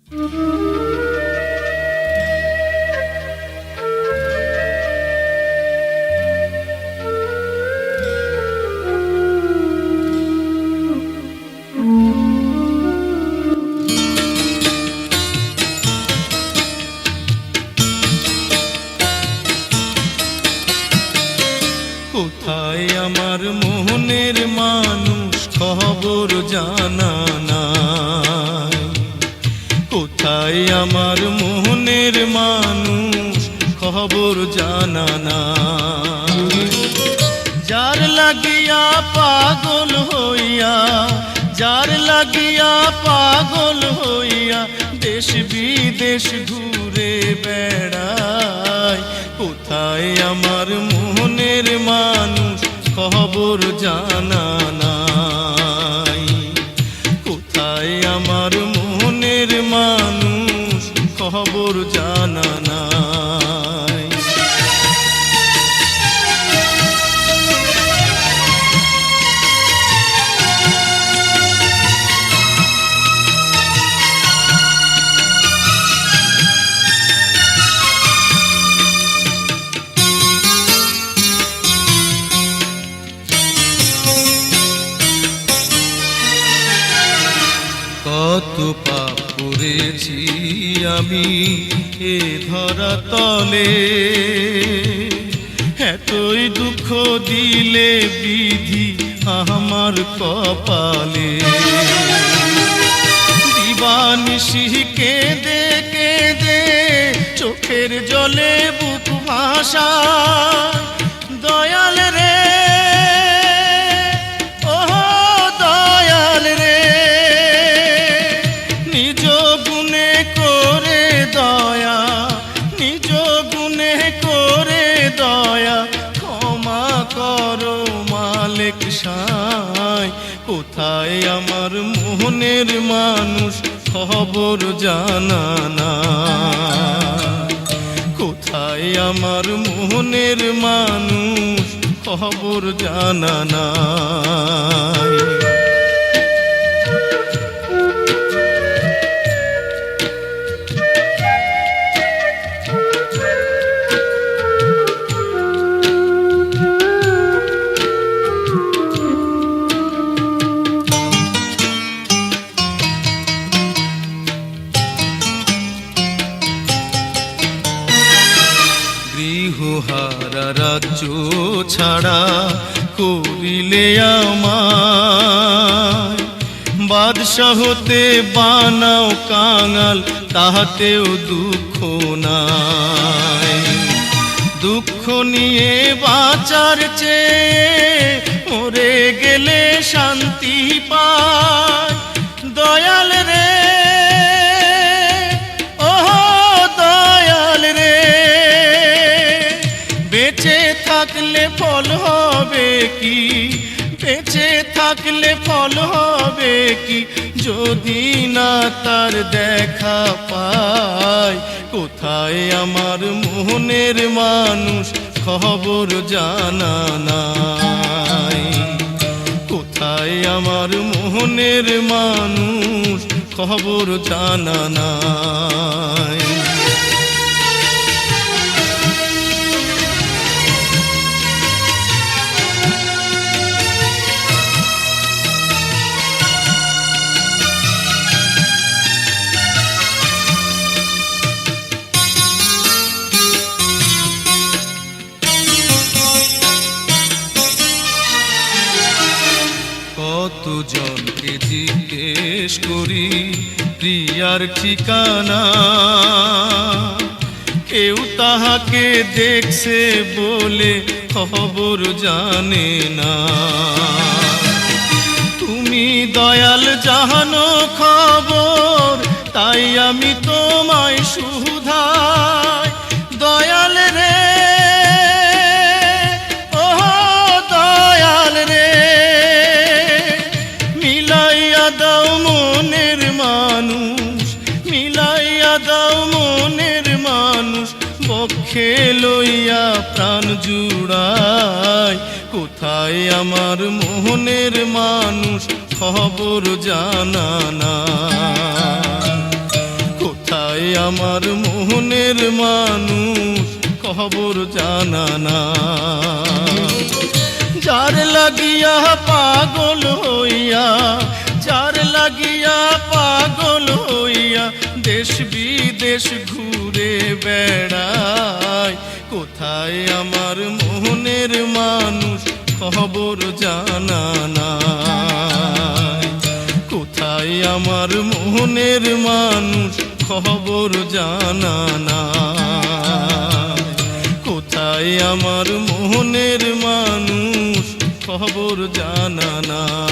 কোথায় আমার মোহনের মানুষ খবর জানা নাই, কোথায় আমার মোহনের মানুষ খবর জানা নাই। যার লাগিয়া পাগল হইয়া, যার লাগিয়া পাগল হইয়া দেশ বিদেশ ঘুরে বেড়ায়, কোথায় আমার মোহনের মানুষ খবর জানা নাই, কোথায় আমার মোহনের মানুষ খবর জানা নাই। কত পাপ করেছি আমি এ ধরা তলে, এতই দুঃখ দিলে বিধি আমার কপালে। দিবানিশি কেঁদে কেঁদে চোখের জলে বুক ভাসায়, দয়াল রে সায়, কোথায় আমার মোহনের মানুষ খবর জানা নাই, কোথায় আমার মোহনের মানুষ খবর জানা নাই। গৃহহারা রাজ্য ছাড়া করিলে আমায়, বাদশা হতে বানাও কাঙাল তাহাতেও দুঃখ নাই। দুঃখ নিয়ে বাঁচার চেয়ে মরে গেলে শান্তি পায়, দয়াল রে বেঁচে থাকলে ফল হবে কি, বেঁচে থাকলে ফল হবে কি, যদি না তার দেখা পাই, কোথায় আমার মোহনের মানুষ খবর জানা নাই, কোথায় আমার মোহনের মানুষ খবর জানা নাই। কতজনকে জিজ্ঞেস করি প্রিয়ার ঠিকানা, কেউ তাহাকে দেখছে বলে খবর জানে না। তুমি দয়াল জানো খবর, তাই আমি তোমায় শুধাই, দয়াল রে বক্ষে লইয়া প্রাণ জুড়ায়, কোথায় আমার মোহনের মানুষ খবর জানা নাই, আমার মোহনের মানুষ খবর জানা না। যার লাগিয়া পাগল হইয়া, যার লাগিয়া পাগল হইয়া দেশ বিদেশ ঘুরে বেড়ায়, কোথায় আমার মোহনের মানুষ খবর জানা না। কোথায় আমার মোহনের মানুষ খবর জানা না। কোথায় আমার মোহনের মানুষ খবর জানা না।